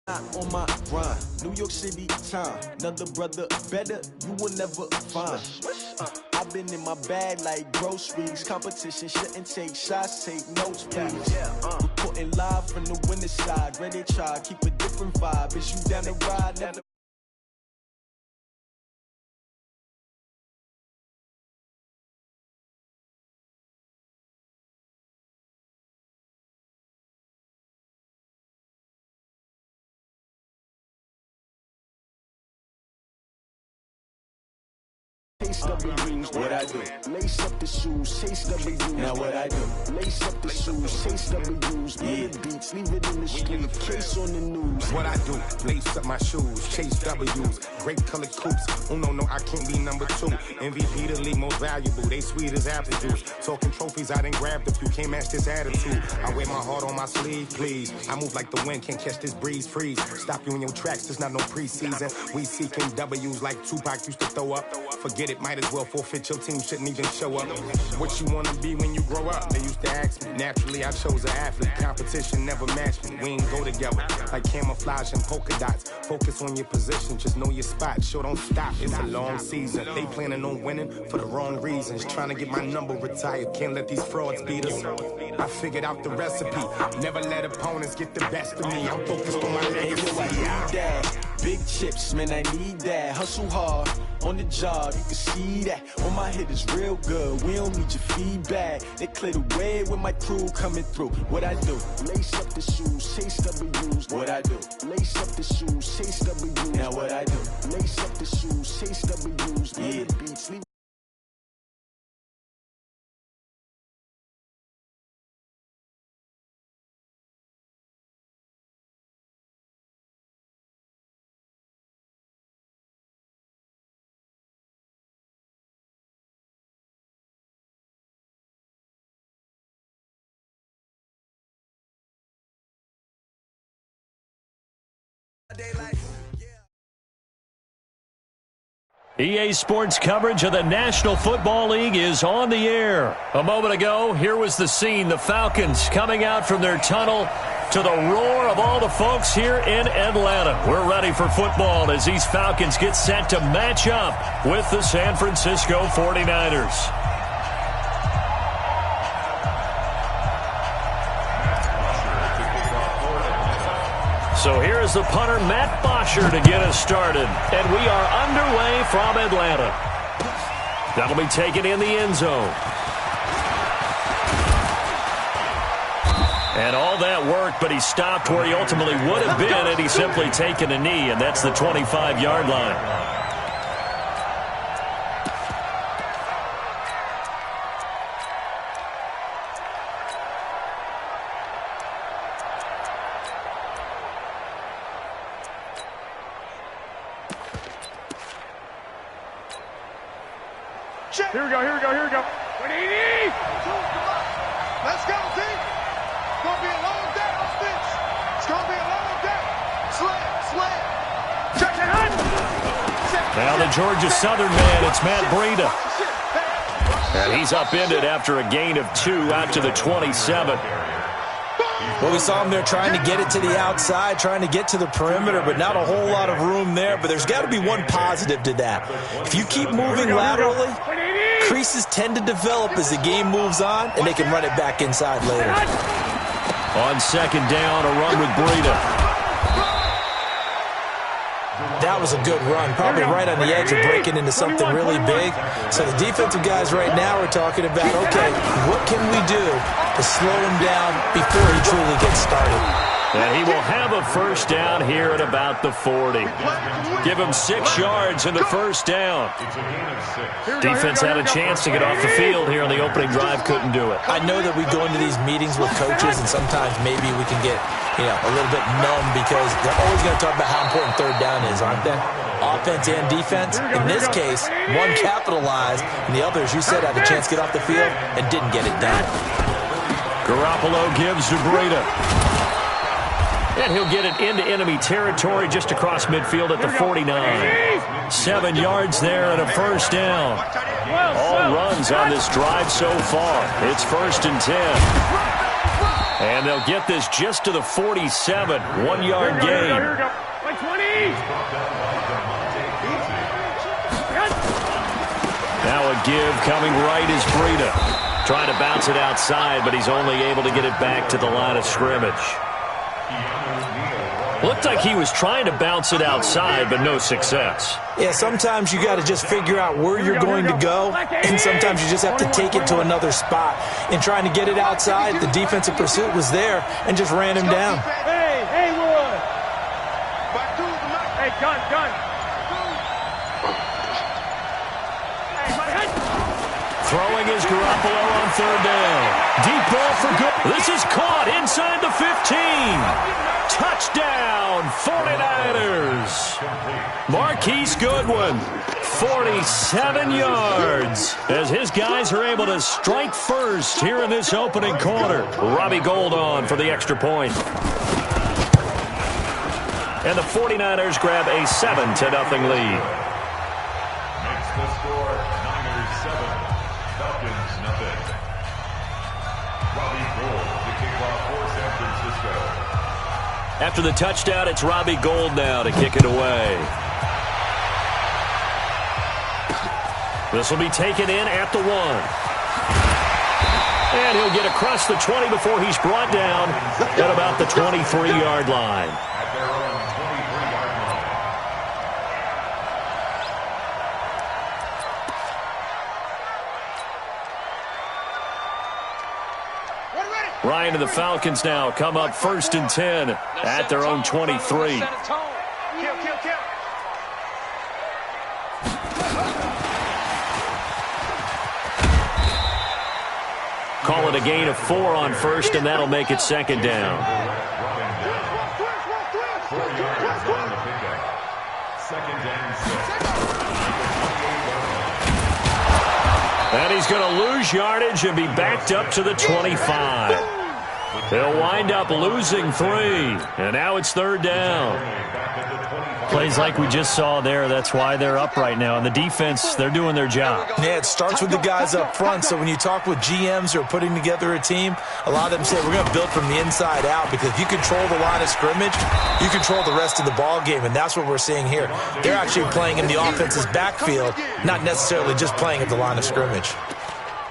On my grind, New York City time. Another brother better, you will never find. I've been in my bag like groceries. Competition shouldn't take shots, take notes, please. Reporting live from the winter side. Ready to try, keep a different vibe. Is you down the ride? Down the what I do. Lace up the shoes, chase W's. Now what I do. Lace up the shoes, chase W's. Yeah. The beats, leave it in the street. Case on the news. What I do. Lace up my shoes, chase W's. Great colored coops. Oh no, I can't be number 2. MVP the league most valuable. They sweet as apple juice. Talking trophies, I didn't grab the few. Can't match this attitude. I wear my heart on my sleeve, please. I move like the wind, can't catch this breeze. Freeze. Stop you in your tracks. There's not no preseason. We seeking W's like Tupac used to throw up. Forget it, might as well forfeit. Your team shouldn't even show up. What you wanna be when you grow up? They used to ask me. Naturally, I chose an athlete. Competition never matched me. We ain't go together like camouflage and polka dots. Focus on your position, just know your spot. Sure, don't stop. It's a long season. They planning on winning for the wrong reasons. Trying to get my number retired. Can't let these frauds beat us. I figured out the recipe. Never let opponents get the best of me. I'm focused on my legacy. Big chips, man, I need that. Hustle hard on the job, you can see that. On my hit is real good, we don't need your feedback. They clear the way with my crew coming through. What I do? Lace up the shoes, chase W's. What I do? Lace up the shoes, chase W's. Now what I do? Lace up the shoes, chase W's. Yeah. The beats, leave EA Sports coverage of the National Football League is on the air. A moment ago, here was the scene. The Falcons coming out from their tunnel to the roar of all the folks here in Atlanta. We're ready for football as these Falcons get set to match up with the San Francisco 49ers. So here's the punter, Matt Bosher, to get us started. And we are underway from Atlanta. That'll be taken in the end zone. And all that worked, but he stopped where he ultimately would have been had he simply taken a knee, and that's the 25-yard line. Here we go. Let's go, team. It's going to be a long day, offense. It's going to be a long day. Slam. Check it out. Now the Georgia Southern man, it's Matt Breida. And he's upended after a gain of 2 out to the 27. Well, we saw him there trying to get it to the outside, trying to get to the perimeter, but not a whole lot of room there. But there's got to be one positive to that. If you keep moving laterally, creases tend to develop as the game moves on, and they can run it back inside later. On second down, a run with Breida. That was a good run, probably right on the edge of breaking into something really big. So the defensive guys right now are talking about, okay, what can we do to slow him down before he truly gets started? And he will have a first down here at about the 40. Give him 6 yards in the first down. Defense had a chance to get off the field here on the opening drive, couldn't do it. I know that we go into these meetings with coaches, and sometimes maybe we can get a little bit numb because they're always going to talk about how important third down is, aren't they? Offense and defense. In this case, one capitalized, and the other, as you said, had a chance to get off the field and didn't get it done. Garoppolo gives to Breida. And he'll get it into enemy territory just across midfield at the 49. 7 yards there and a first down. All runs on this drive so far. It's 1st and 10. And they'll get this just to the 47. 1-yard gain. Here we go. Like 20. Now a give coming right is Breida. Trying to bounce it outside, but he's only able to get it back to the line of scrimmage. Looked like he was trying to bounce it outside, but no success. Yeah, sometimes you got to just figure out where you're going to go, and sometimes you just have to take it to another spot. In trying to get it outside, the defensive pursuit was there and just ran him down. Hey, Haywood. Hey, gun. Throwing is Garoppolo on third down. Deep ball for good. This is caught inside the 15. Touchdown, 49ers. Marquise Goodwin, 47 yards. As his guys are able to strike first here in this opening quarter. Robbie Gould on for the extra point. And the 49ers grab a 7-0 lead. Makes the score Niners 7, Falcons 0. Robbie Gould, the kickoff for San Francisco. After the touchdown, it's Robbie Gould now to kick it away. This will be taken in at the 1. And he'll get across the 20 before he's brought down at about the 23-yard line. At their own 23-yard line. Ryan and the Falcons now come up 1st and 10 at their own 23. Call it a gain of 4 on first, and that'll make it 2nd down. 4 yards on the pickup. 2nd and 6. And he's going to lose yardage and be backed up to the 25. They'll wind up losing 3. And now it's 3rd down. Plays like we just saw there. That's why they're up right now. And the defense, they're doing their job. Yeah, it starts with the guys up front. So when you talk with GMs who are putting together a team, a lot of them say we're going to build from the inside out, because if you control the line of scrimmage, you control the rest of the ball game, and that's what we're seeing here. They're actually playing in the offense's backfield, not necessarily just playing at the line of scrimmage.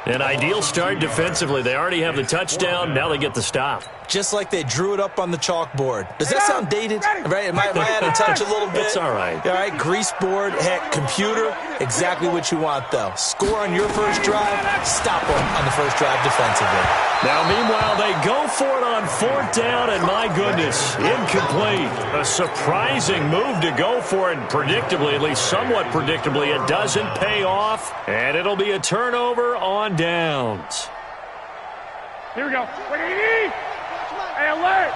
An ideal start defensively. They already have the touchdown. Now they get the stop. Just like they drew it up on the chalkboard. Does that sound dated? Right? Am I out of touch a little bit? It's all right. All right, grease board, heck, computer, exactly what you want, though. Score on your first drive, stop on the first drive defensively. Now, meanwhile, they go for it on 4th down, and my goodness, incomplete. A surprising move to go for it, predictably, at least somewhat predictably. It doesn't pay off, and it'll be a turnover on downs. Here we go. Hey, alert!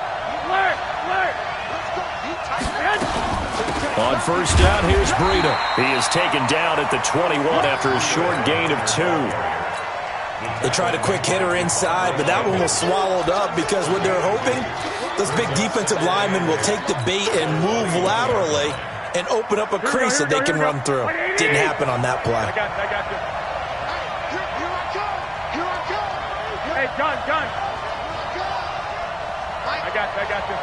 On 1st down, here's Breida. He is taken down at the 21 after a short gain of 2. They tried a quick hitter inside, but that one was swallowed up, because what they're hoping, those big defensive linemen will take the bait and move laterally and open up a crease that they can run through. Didn't happen on that play. I got you. Hey, gun. I got you.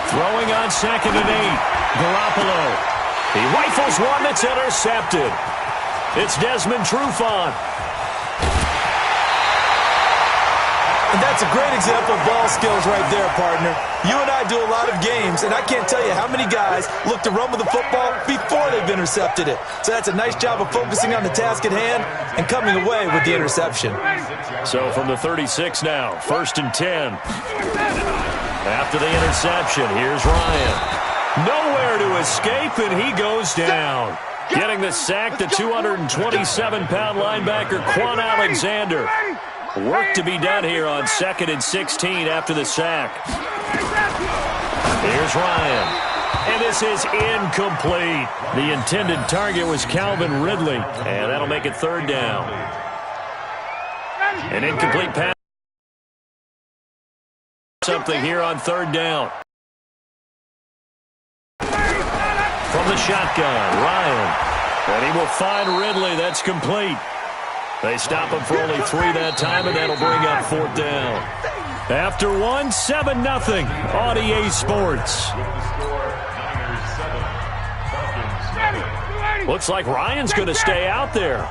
Throwing on 2nd and 8. Garoppolo. He rifles one that's intercepted. It's Desmond Trufant. And that's a great example of ball skills right there, partner. You and I do a lot of games, and I can't tell you how many guys look to run with the football before they've intercepted it. So that's a nice job of focusing on the task at hand and coming away with the interception. So from the 36 now, 1st and 10. After the interception, here's Ryan. Nowhere to escape, and he goes down. Getting the sack, the 227-pound linebacker, Quan Alexander. Work to be done here on 2nd and 16 after the sack. Here's Ryan. And this is incomplete. The intended target was Calvin Ridley. And that'll make it 3rd down. An incomplete pass. Something here on 3rd down. From the shotgun, Ryan. And he will find Ridley. That's complete. They stop him for only 3 that time, and that'll bring up 4th down. After 1, 7-0 on EA Sports. Looks like Ryan's going to stay out there.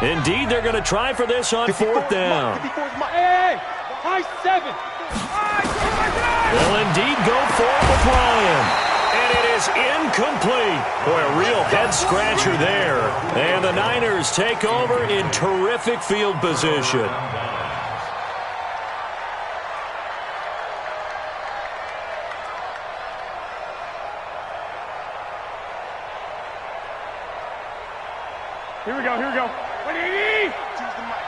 Indeed, they're going to try for this on 4th down. High 7. They'll indeed go for it with Ryan. And it is incomplete. Boy, a real head-scratcher there. And the Niners take over in terrific field position. Here we go. What do you need? Choose the mic.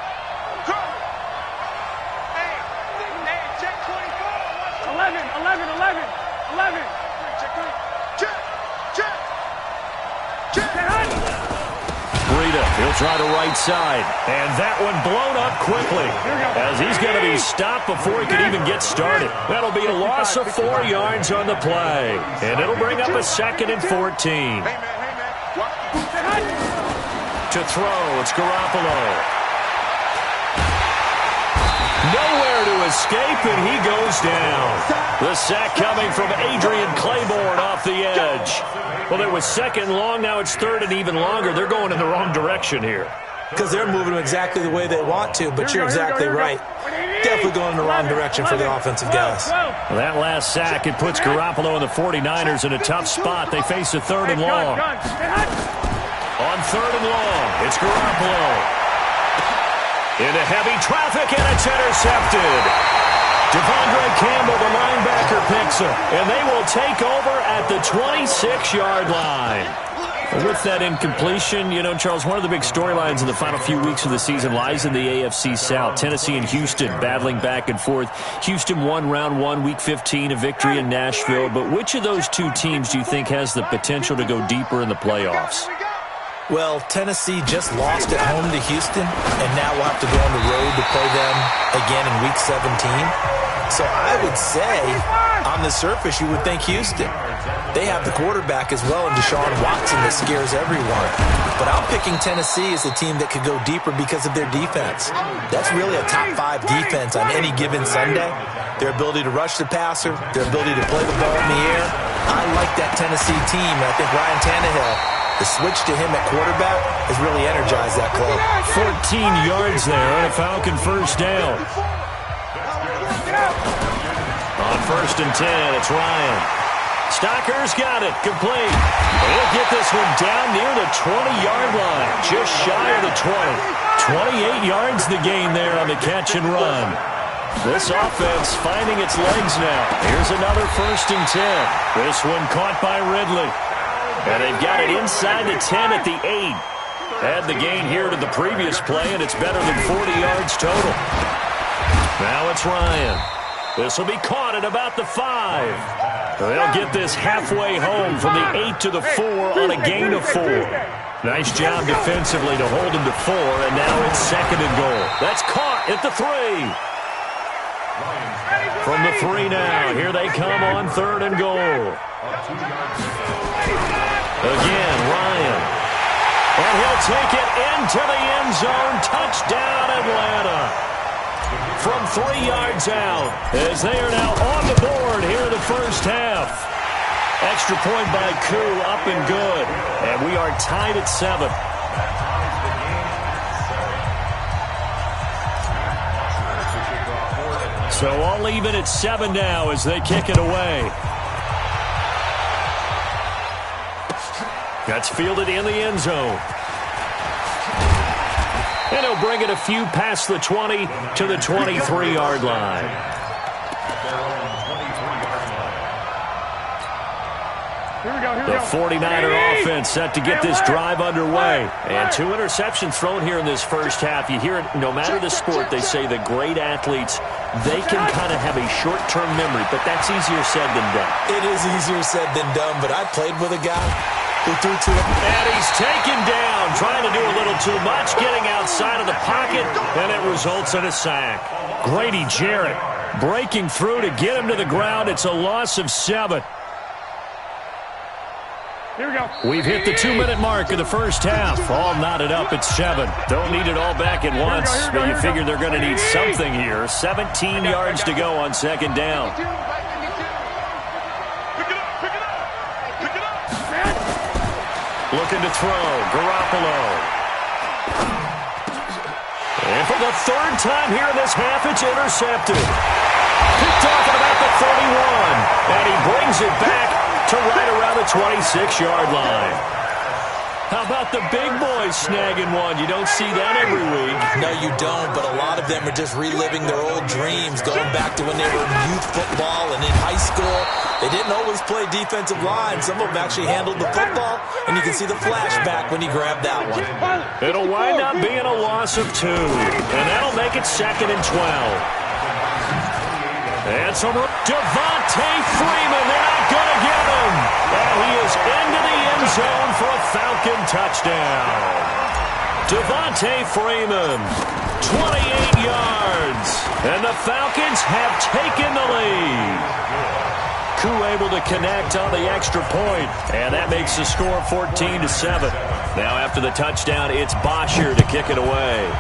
Come. Hey, check 24. 11. Check. Breida, he'll try the right side. And that one blown up quickly as he's going to be stopped before he can even get started. That'll be a loss of 4 yards on the play. And it'll bring up a 2nd and 14. To throw, it's Garoppolo. Nowhere to escape, and he goes down. The sack coming from Adrian Claiborne off the edge. Well, it was 2nd long, now it's 3rd and even longer. They're going in the wrong direction here. Because they're moving exactly the way they want to, but you're exactly right. Definitely going in the wrong direction for the offensive guys. Well, that last sack, it puts Garoppolo and the 49ers in a tough spot. They face a 3rd and long. On 3rd and long, it's Garoppolo. Into heavy traffic, and it's intercepted. Devondre Campbell, the linebacker, picks him, and they will take over at the 26-yard line. With that incompletion, you know, Charles, one of the big storylines in the final few weeks of the season lies in the AFC South. Tennessee and Houston battling back and forth. Houston won round 1, week 15, a victory in Nashville. But which of those 2 teams do you think has the potential to go deeper in the playoffs? Well, Tennessee just lost at home to Houston, and now we'll have to go on the road to play them again in Week 17. So I would say, on the surface, you would think Houston. They have the quarterback as well in Deshaun Watson that scares everyone. But I'm picking Tennessee as a team that could go deeper because of their defense. That's really a top 5 defense on any given Sunday. Their ability to rush the passer, their ability to play the ball in the air. I like that Tennessee team, and I think Ryan Tannehill, the switch to him at quarterback has really energized that club. 14 yards there on a Falcon 1st down. On 1st and 10, it's Ryan. Stocker's got it, complete. He'll get this one down near the 20-yard line, just shy of the 20. 28 yards the gain there on the catch and run. This offense finding its legs now. Here's another 1st and 10. This one caught by Ridley. And they've got it inside the 10 at the 8. Add the gain here to the previous play, and it's better than 40 yards total. Now it's Ryan. This will be caught at about the 5. They'll get this halfway home from the 8 to the 4 on a gain of 4. Nice job defensively to hold him to 4, and now it's 2nd and goal. That's caught at the 3. From the 3 now, here they come on 3rd and goal. Again, Ryan. And he'll take it into the end zone. Touchdown, Atlanta. From 3 yards out, as they are now on the board here in the first half. Extra point by Koo, up and good. And we are tied at 7. So all even at 7 now as they kick it away. That's fielded in the end zone. And he'll bring it a few past the 20 to the 23-yard line. The 49er offense set to get this drive underway. And 2 interceptions thrown here in this first half. You hear it, no matter the sport, they say the great athletes, they can kind of have a short-term memory, but that's easier said than done. It is easier said than done, but I played with a guy who threw to him. And he's taken down, trying to do a little too much, getting outside of the pocket, and it results in a sack. Grady Jarrett breaking through to get him to the ground. It's a loss of 7. Here we go. We've hit the 2-minute mark of the first half. All knotted up at 7. Don't need it all back at once, but you figure they're going to need something here. 17 yards to go on second down. Pick it up. Pick it up. Pick it up. Looking to throw. Garoppolo. And for the third time here in this half, it's intercepted. Picked off at about the 31. And he brings it back to right around the 26-yard line. How about the big boys snagging one? You don't see that every week. No, you don't, but a lot of them are just reliving their old dreams, going back to when they were in youth football and in high school. They didn't always play defensive line. Some of them actually handled the football, and you can see the flashback when he grabbed that one. It'll wind up being a loss of 2, and that'll make it 2nd and 12. And so Devontae Freeman, they're not going to get him. And he is into the end zone for a Falcon touchdown. Devontae Freeman, 28 yards. And the Falcons have taken the lead. Koo able to connect on the extra point, and that makes the score 14-7. Now after the touchdown, it's Bosher to kick it away.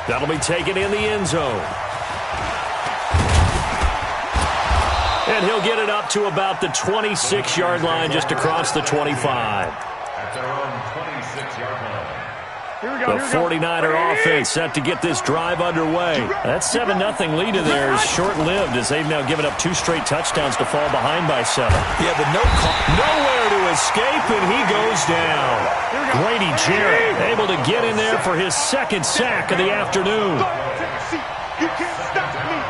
That'll be taken in the end zone. And he'll get it up to about the 26-yard line, just across the 25. At their own 26-yard line. The 49er offense set to get this drive underway. That 7-0 lead of theirs short-lived as they've now given up 2 straight touchdowns to fall behind by 7. Yeah, but Nowhere to escape, and he goes down. Grady Jarrett able to get in there for his 2nd sack of the afternoon. You can't stop me.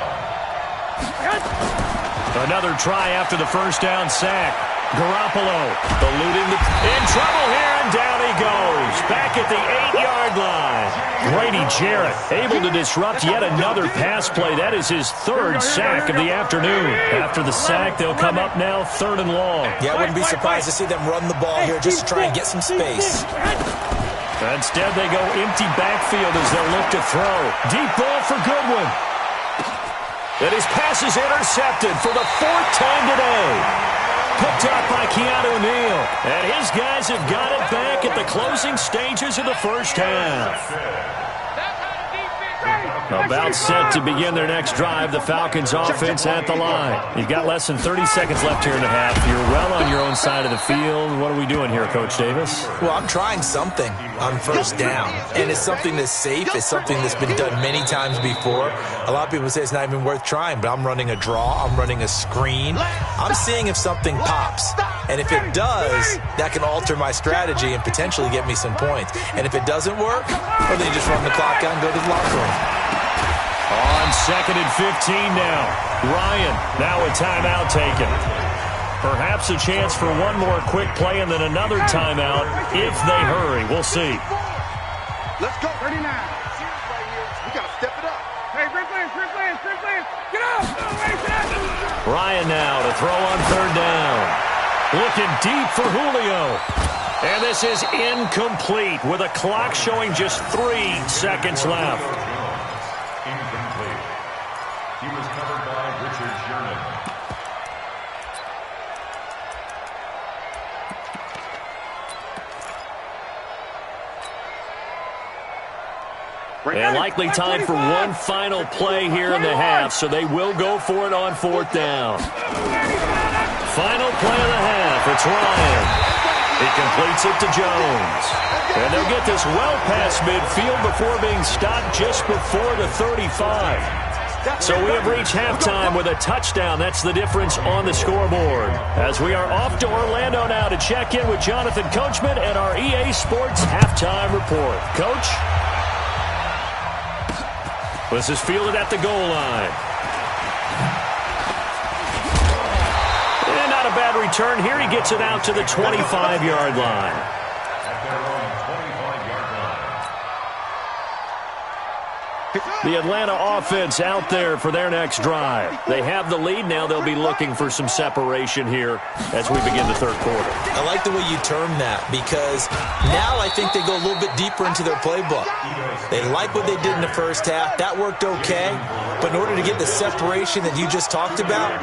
Another try after the first down sack. Garoppolo eluding in trouble here, and down he goes. Back at the 8-yard line. Grady Jarrett able to disrupt yet another pass play. That is his 3rd sack of the afternoon. After the sack, they'll come up now 3rd and long. Yeah, I wouldn't be surprised to see them run the ball here just to try and get some space. Instead, they go empty backfield as they'll look to throw. Deep ball for Goodwin. And his pass is intercepted for the 4th time today. Picked up by Keanu Neal. And his guys have got it back at the closing stages of the first half. About set to begin their next drive, the Falcons offense at the line. You've got less than 30 seconds left here in the half. You're well on your own side of the field. What are we doing here, Coach Davis? Well, I'm trying something on first down, and it's something that's safe. It's something that's been done many times before. A lot of people say it's not even worth trying, but I'm running a draw. I'm running a screen. I'm seeing if something pops, and if it does, that can alter my strategy and potentially get me some points. And if it doesn't work, well, then you just run the clock out and go to the locker room. On 2nd and 15 now. Ryan, now a timeout taken. Perhaps a chance for one more quick play and then another timeout if they hurry. We'll see. Let's go. 39. We got to step it up. Hey, great play. Get up. Ryan now to throw on 3rd down. Looking deep for Julio. And this is incomplete with a clock showing just 3 seconds left. Incomplete. He was covered by Richard Sherman. And likely time for one final play here in the half, so they will go for it on 4th down. Final play of the half. It's Ryan. He completes it to Jones. And they'll get this well past midfield before being stopped just before the 35. So we have reached halftime with a touchdown. That's the difference on the scoreboard. As we are off to Orlando now to check in with Jonathan Coachman and our EA Sports halftime report. Coach? This is fielded at the goal line. And not a bad return here. He gets it out to the 25-yard line. At their own 25-yard line. The Atlanta offense out there for their next drive. They have the lead. Now they'll be looking for some separation here as we begin the third quarter. I like the way you term that because now I think they go a little bit deeper into their playbook. They like what they did in the first half. That worked okay. But in order to get the separation that you just talked about,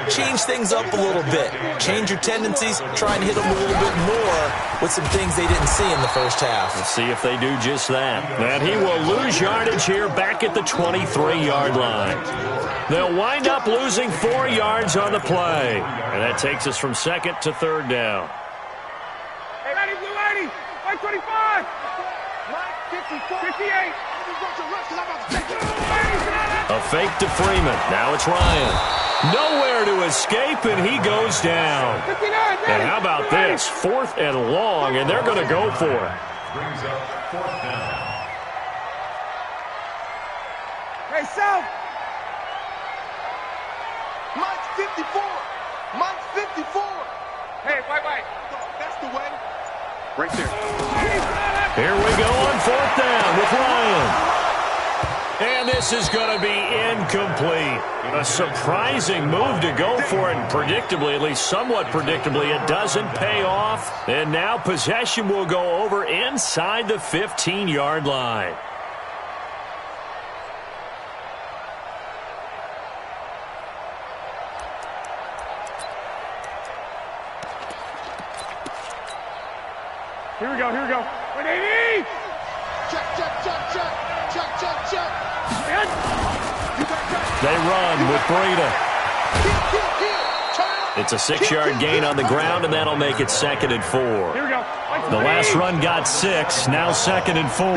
change things up a little bit. Change your tendencies. Try and hit them a little bit more with some things they didn't see in the first half. Let's see if they do just that. And he will lose yardage here back at the 23-yard line. They'll wind up losing 4 yards on the play. And that takes us from second to third down. Hey, ready, blue 80, 525, 58. A fake to Freeman. Now it's Ryan. Nowhere to escape, and he goes down. 59, And how about this? 4th and long, and they're going to go for it. Brings up 4th down. Hey, South. Mike's 54. Mike's 54. Hey, white. That's the way. Right there. Here we go on 4th down with Ryan. And this is going to be incomplete. A surprising move to go for it, and predictably, at least somewhat predictably, it doesn't pay off. And now possession will go over inside the 15-yard line. Here we go. 180. Check. They run with Breida. It's a 6-yard gain on the ground, and that'll make it 2nd and 4. Here we go. The last run got 6, now 2nd and 4.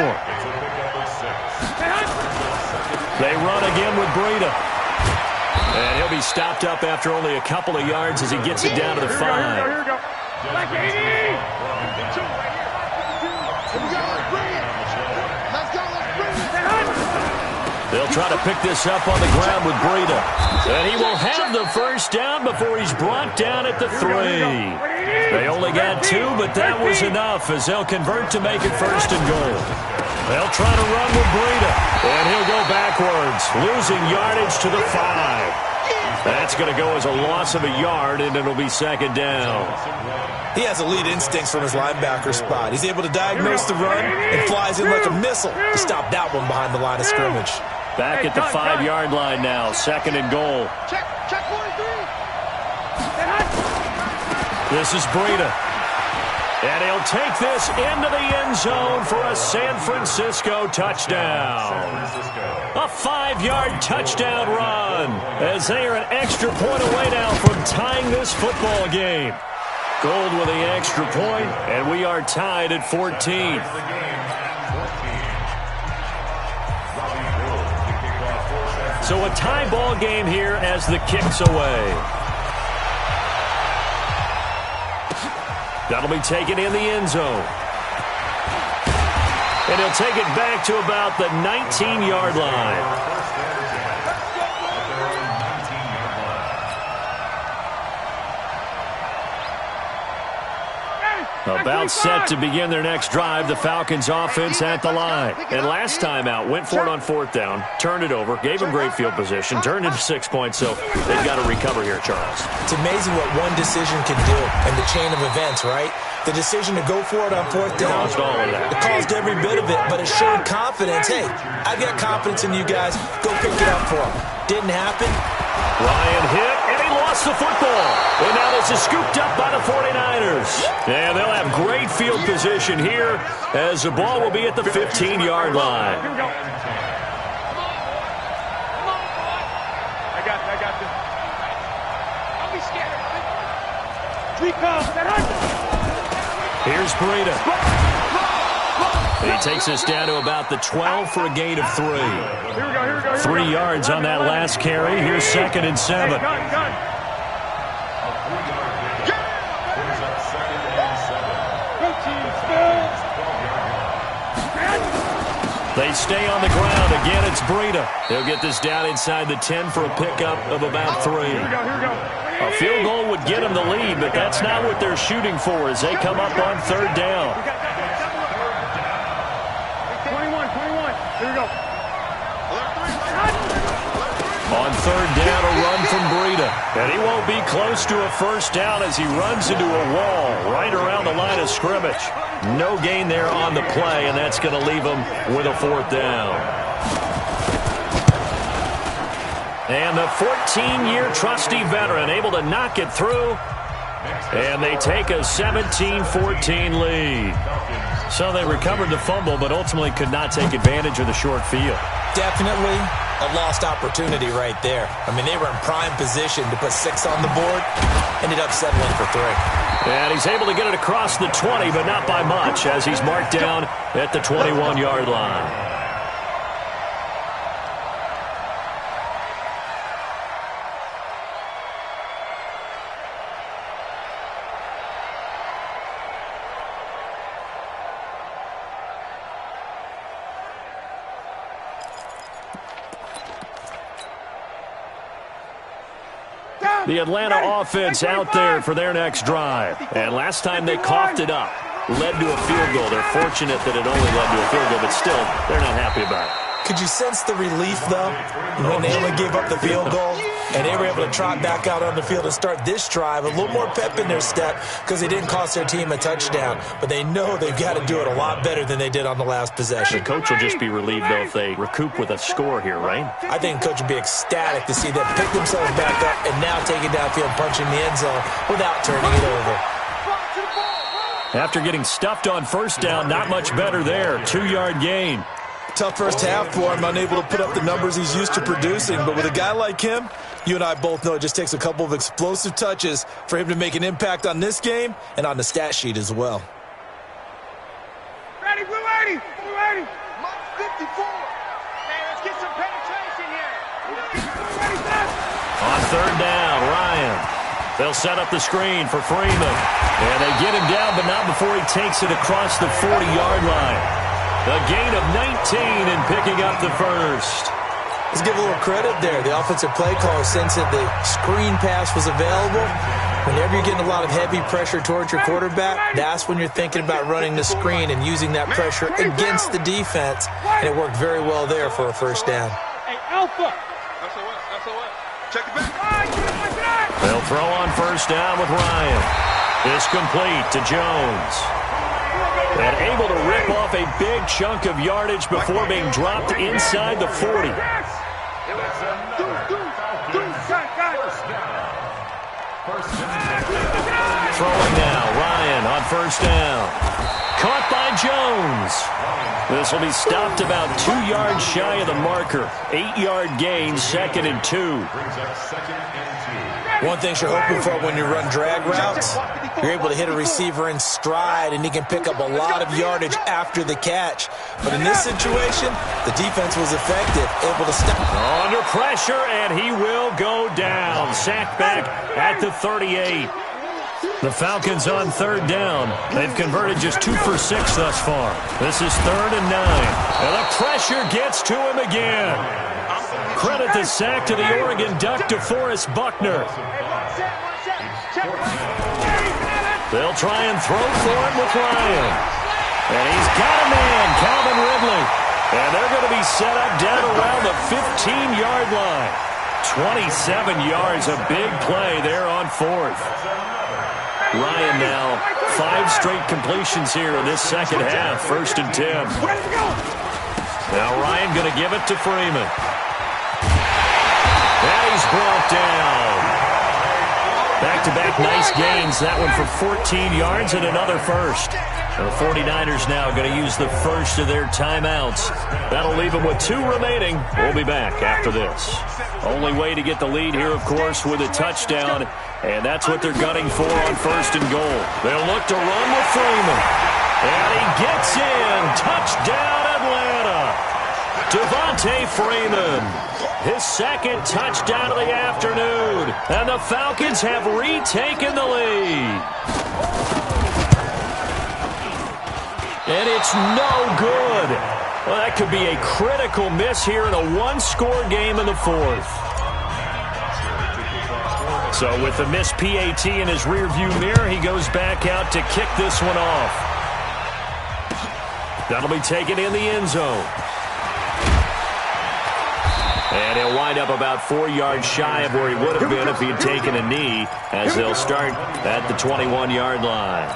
They run again with Breida. And he'll be stopped up after only a couple of yards as he gets it down to the 5. Here we go. Black 80. Here we go. Let's bring it. They'll try to pick this up on the ground with Breida. And he will have the first down before he's brought down at the 3. They only got 2, but that was enough as they'll convert to make it 1st and goal. They'll try to run with Breida. And he'll go backwards, losing yardage to the 5. That's going to go as a loss of a yard, and it'll be 2nd down. He has elite instincts from his linebacker spot. He's able to diagnose the run and flies in like a missile to stop that one behind the line of scrimmage. Back at the 5-yard line now, 2nd and goal. Check 43. This is Breida. And he'll take this into the end zone for a San Francisco touchdown. A 5-yard touchdown run as they are an extra point away now from tying this football game. Gold with the extra point, and we are tied at 14. So a tie ball game here as the kick's away. That'll be taken in the end zone. And he'll take it back to about the 19-yard line. About set to begin their next drive, the Falcons offense at the line. And last time out, went for it on 4th down, turned it over, gave them great field position, turned into 6 points, so they've got to recover here, Charles. It's amazing what one decision can do in the chain of events, right? The decision to go for it on 4th down, Caused all of that. it caused every bit of it, but it showed confidence. Hey, I've got confidence in you guys. Go pick it up for them. Didn't happen. Ryan hit, and he lost the football. And now this is scooped up by the 49ers. And they'll have great field position here as the ball will be at the 15-yard line. Here we go. Come on, boy. I got this. Don't be scared, right? 3 comes. Here's Breida. He takes us down to about the 12 for a gain of 3. Here we go. 3 yards on that last carry. Here's 2nd and 7. Gun. They stay on the ground. Again, it's Breida. They'll get this down inside the 10 for a pickup of about 3. Here we go. A field goal would get them the lead, but that's not what they're shooting for as they come up on 3rd down. 21. Here we go. On third down, a run from Breida. And he won't be close to a first down as he runs into a wall right around the line of scrimmage. No gain there on the play, and that's going to leave him with a fourth down. And the 14-year trusty veteran able to knock it through. And they take a 17-14 lead. So they recovered the fumble, but ultimately could not take advantage of the short field. Definitely a lost opportunity right there. I mean, they were in prime position to put 6 on the board. Ended up settling for 3. And he's able to get it across the 20, but not by much, as he's marked down at the 21-yard line. The Atlanta offense out there for their next drive. And last time they coughed it up, led to a field goal. They're fortunate that it only led to a field goal, but still, they're not happy about it. Could you sense the relief, though, when they only gave up the field goal and they were able to trot back out on the field and start this drive? A little more pep in their step because they didn't cost their team a touchdown. But they know they've got to do it a lot better than they did on the last possession. The coach will just be relieved, though, if they recoup with a score here, right? I think the coach would be ecstatic to see them pick themselves back up and now take it downfield, punching the end zone without turning it over. After getting stuffed on first down, not much better there. 2-yard gain. Tough first half for him, unable to put up the numbers he's used to producing. But with a guy like him, you and I both know it just takes a couple of explosive touches for him to make an impact on this game and on the stat sheet as well. Ready, we're ready. We're ready. Mark 54. Hey, let's get some penetration here. Ready, on third down, Ryan. They'll set up the screen for Freeman. And they get him down, but not before he takes it across the 40-yard line. A gain of 19 and picking up the first. Let's give a little credit there. The offensive play caller sensed that the screen pass was available. Whenever you're getting a lot of heavy pressure towards your quarterback, that's when you're thinking about running the screen and using that pressure against the defense. And it worked very well there for a first down. Hey, Alpha. SOS. Check it back. They'll throw on first down with Ryan. It's complete to Jones. And able to rip off a big chunk of yardage before being dropped inside the 40. Throwing now, Ryan on first down. Caught by Jones. This will be stopped about 2 yards shy of the marker. 8-yard gain, 2nd and 2. One thing you're hoping for when you run drag routes, you're able to hit a receiver in stride, and he can pick up a lot of yardage after the catch. But in this situation, the defense was effective, able to step under pressure, and he will go down. Sacked back at the 38. The Falcons on third down. They've converted just 2 for 6 thus far. This is 3rd and 9. And the pressure gets to him again. Credit the sack to the Oregon Duck, DeForest Buckner. They'll try and throw for him with Ryan. And he's got a man, Calvin Ridley. And they're going to be set up down around the 15-yard line. 27 yards, a big play there on 4th. Ryan now, 5 straight completions here in this second half, 1st and 10. Now Ryan going to give it to Freeman. And he's brought down. Back-to-back nice gains. That one for 14 yards and another first. The 49ers now going to use the first of their timeouts. That'll leave them with 2 remaining. We'll be back after this. Only way to get the lead here, of course, with a touchdown. And that's what they're gunning for on 1st and goal. They'll look to run with Freeman. And he gets in. Touchdown, Atlanta. Devontae Freeman. His 2nd touchdown of the afternoon. And the Falcons have retaken the lead. And it's no good. Well, that could be a critical miss here in a 1-score game in the 4th. So with the missed PAT in his rearview mirror, he goes back out to kick this one off. That'll be taken in the end zone. And he'll wind up about 4 yards shy of where he would have been if he had taken a knee, as they'll start at the 21-yard line.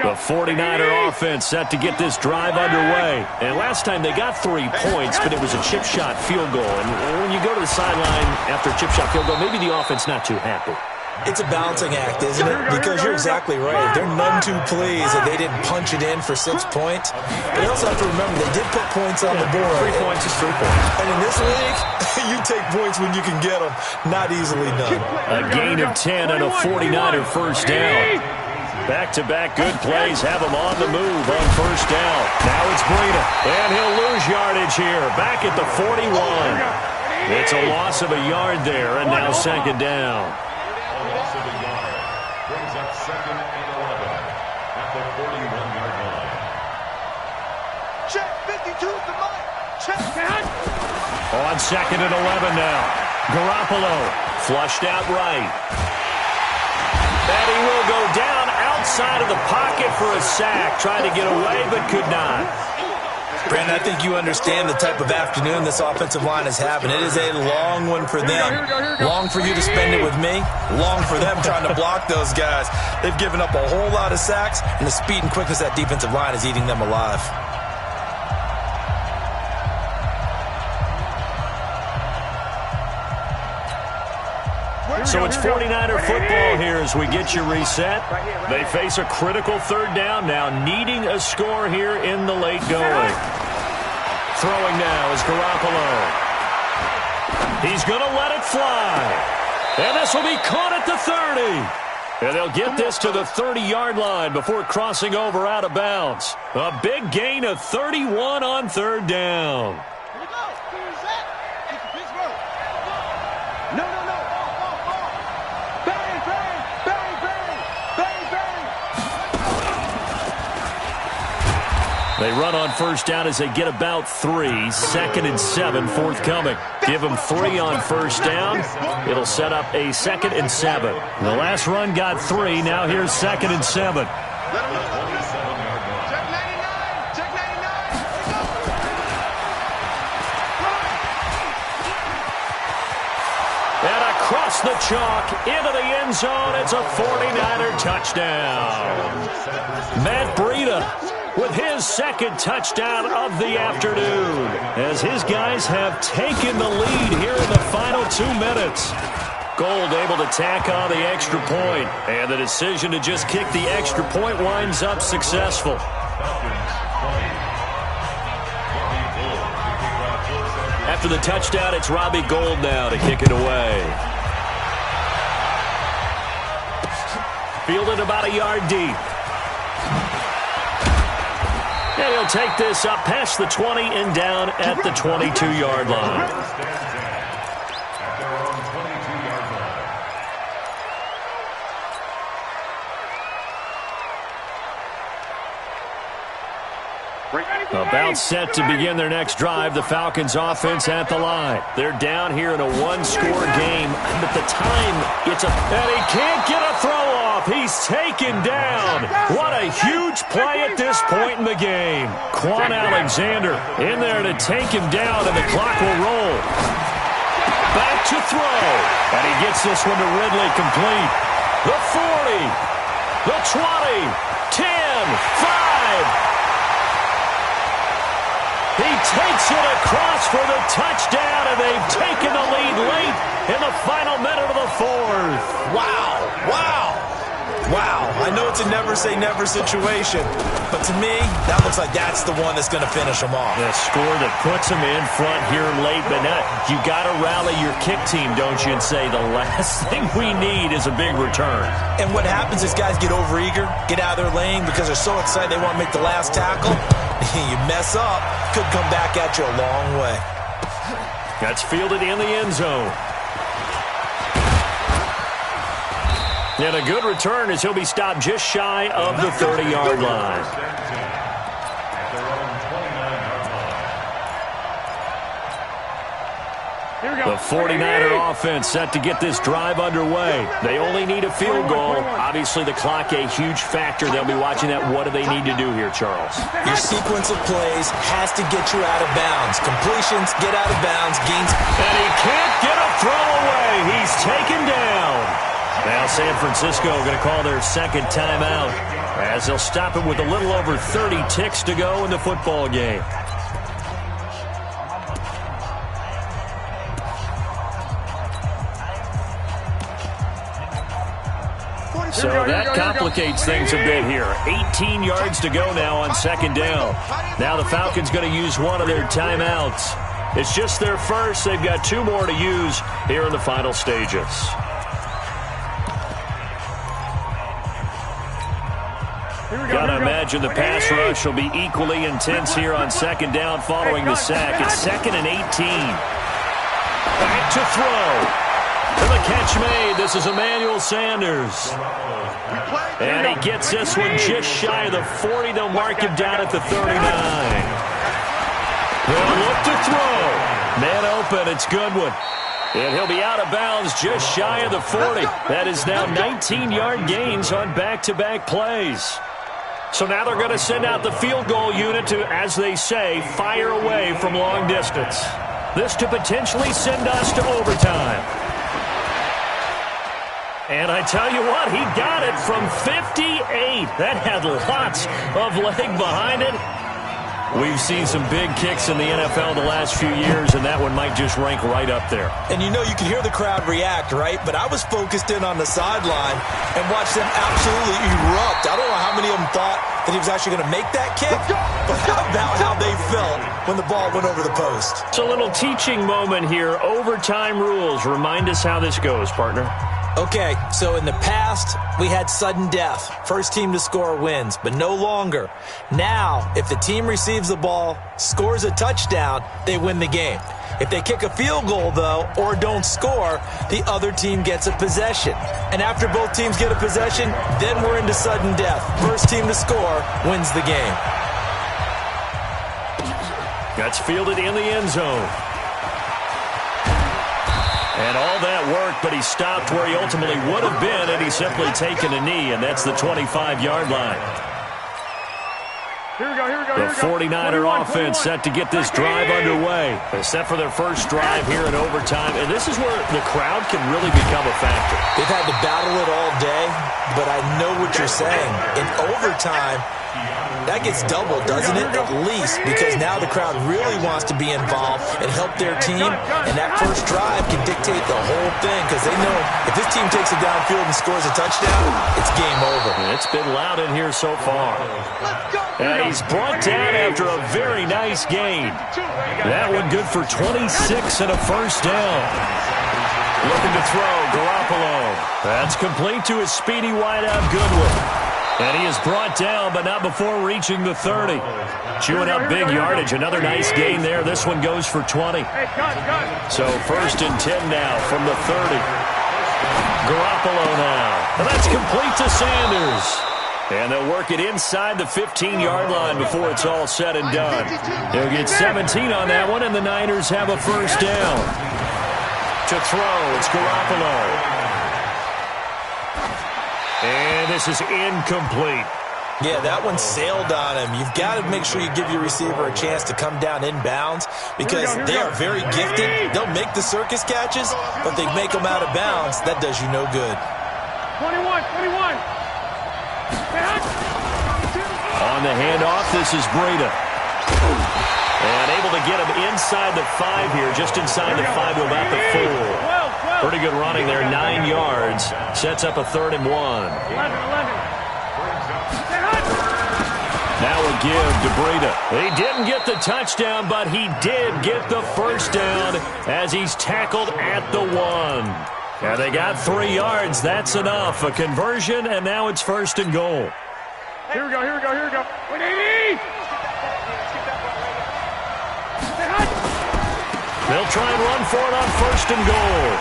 The 49er offense set to get this drive underway. And last time they got 3 points, but it was a chip shot field goal. And when you go to the sideline after a chip shot field goal, maybe the offense not too happy. It's a balancing act, isn't it? Because you're exactly right. They're none too pleased that they didn't punch it in for 6 points. But you also have to remember they did put points on the board. 3 points is 3 points. And in this league, you take points when you can get them. Not easily done. A gain of 10 and a 49er first down. Back-to-back good plays have him on the move on first down. Now it's Breida, and he'll lose yardage here. Back at the 41. It's a loss of a yard there, and now second down. A loss of a yard brings up 2nd and 11 at the 41-yard line. Check 52 is the mic. Check. On 2nd and 11 now. Garoppolo flushed out right. And he will go down outside of the pocket for a sack. Tried to get away, but could not. Brandon, I think you understand the type of afternoon this offensive line is having. It is a long one for them. Long for you to spend it with me. Long for them trying to block those guys. They've given up a whole lot of sacks, and the speed and quickness of that defensive line is eating them alive. So it's 49er football here as we get you reset. They face a critical third down now, needing a score here in the late going. Throwing now is Garoppolo. He's going to let it fly. And this will be caught at the 30. And they'll get this to the 30-yard line before crossing over out of bounds. A big gain of 31 on third down. They run on first down as they get about 3. 2nd and 7 forthcoming. Give them 3 on first down. It'll set up a 2nd and 7. The last run got 3. Now here's 2nd and 7. And across the chalk into the end zone. It's a 49er touchdown. Matt Breida with his second touchdown of the afternoon, as his guys have taken the lead here in the final 2 minutes. Gold able to tack on the extra point, and the decision to just kick the extra point winds up successful. After the touchdown, it's Robbie Gould now to kick it away. Fielded about a yard deep. And he'll take this up past the 20 and down at the 22-yard line. About set to begin their next drive, the Falcons offense at the line. They're down here in a 1-score game. At the time, and he can't get a throw off. He's taken down. What a huge play at this point in the game. Quan Alexander in there to take him down, and the clock will roll. Back to throw. And he gets this one to Ridley complete. The 40, the 20, 10, 5. He takes it across for the touchdown, and they've taken the lead late in the final minute of the 4th. Wow. Wow. I know it's a never-say-never situation, but to me, that looks like that's the one that's going to finish them off. The score that puts them in front here late, but now you got to rally your kick team, don't you, and say the last thing we need is a big return. And what happens is guys get overeager, get out of their lane because they're so excited they want to make the last tackle. You mess up, could come back at you a long way. That's fielded in the end zone. And a good return as he'll be stopped just shy of the 30-yard line. The 49er offense set to get this drive underway. They only need a field goal. Obviously, the clock a huge factor. They'll be watching that. What do they need to do here, Charles? Your sequence of plays has to get you out of bounds. Completions, get out of bounds, gains. And he can't get a throw away. He's taken down. Now San Francisco going to call their second timeout as they'll stop it with a little over 30 ticks to go in the football game. So that complicates things a bit here. 18 yards to go now on second down. Now the Falcons going to use one of their timeouts. It's just their first. They've got two more to use here in the final stages. Got to imagine the pass rush will be equally intense here on second down following the sack. It's 2nd and 18. Back to throw. To the catch made. This is Emmanuel Sanders. And he gets this one just shy of the 40. They'll mark him down at the 39. They'll look to throw. Man open. It's Goodwin. And he'll be out of bounds just shy of the 40. That is now 19-yard gains on back-to-back plays. So now they're going to send out the field goal unit to, as they say, fire away from long distance. This to potentially send us to overtime. And I tell you what, he got it from 58. That had lots of leg behind it. We've seen some big kicks in the NFL the last few years, and that one might just rank right up there. And you know, you can hear the crowd react, right? But I was focused in on the sideline and watched them absolutely erupt. I don't know how many of them thought that he was actually going to make that kick, but how about how they felt when the ball went over the post? It's a little teaching moment here. Overtime rules. Remind us how this goes, partner. Okay, so in the past, we had sudden death. First team to score wins, but no longer. Now, if the team receives the ball, scores a touchdown, they win the game. If they kick a field goal, though, or don't score, the other team gets a possession. And after both teams get a possession, then we're into sudden death. First team to score wins the game. That's fielded in the end zone. And all that worked, but he stopped where he ultimately would have been had he simply taken a knee, and that's the 25-yard line. Here we go, here we go, The 49er offense set to get this drive underway. They set for their first drive here in overtime, and this is where the crowd can really become a factor. They've had to battle it all day, but I know what you're saying. In overtime, that gets doubled, doesn't it? At least, because now the crowd really wants to be involved and help their team, and that first drive can dictate the whole thing, because they know if this team takes it downfield and scores a touchdown, it's game over. It's been loud in here so far. And he's brought down after a very nice gain. That one good for 26 and a first down. Looking to throw, Garoppolo. That's complete to his speedy wideout, Goodwin. And he is brought down, but not before reaching the 30. Chewing up big yardage. Another nice gain there. This one goes for 20. So 1st and 10 now from the 30. Garoppolo now. And that's complete to Sanders. And they'll work it inside the 15-yard line before it's all said and done. They'll get 17 on that one, and the Niners have a first down. To throw, it's Garoppolo. And this is incomplete. Yeah, that one sailed on him. You've got to make sure you give your receiver a chance to come down inbounds because they are very gifted. They'll make the circus catches, but they make them out of bounds. That does you no good. 21. On the handoff, this is Breida. And able to get him inside the 5 here, just inside the 5 to about the 4. Pretty good running there, 9 yards. Sets up a 3rd and 1. 11. Now a give to Breida. He didn't get the touchdown, but he did get the first down as he's tackled at the 1. And they got 3 yards. That's enough. A conversion, and now it's 1st and goal. Here we go. 180! They'll try and run for it on 1st and goal.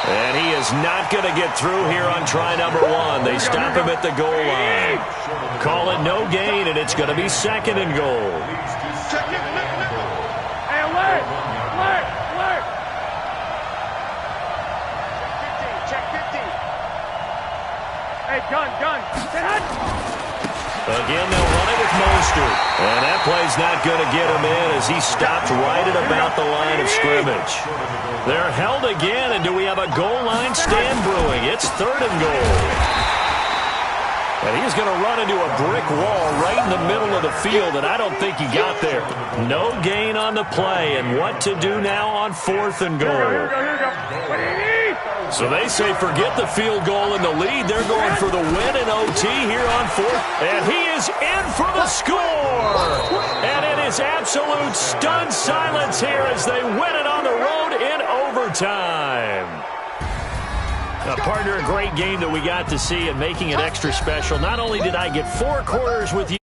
And he is not going to get through here on try number 1. They stop him at the goal line. Call it no gain, and it's going to be 2nd and goal. Hey, alert! Hey, gun. Again, they'll run it with Mostert. And that play's not going to get him in as he stopped right at about the line of scrimmage. They're held again, and do we have a goal line stand brewing? It's 3rd and goal. And he's going to run into a brick wall right in the middle of the field, and I don't think he got there. No gain on the play, and what to do now on 4th and goal. Here we go. What do you need? So they say forget the field goal and the lead. They're going for the win in OT here on 4th. And he is in for the score. And it is absolute stunned silence here as they win it on the road in overtime. Now, partner, a great game that we got to see and making it extra special. Not only did I get 4 quarters with you,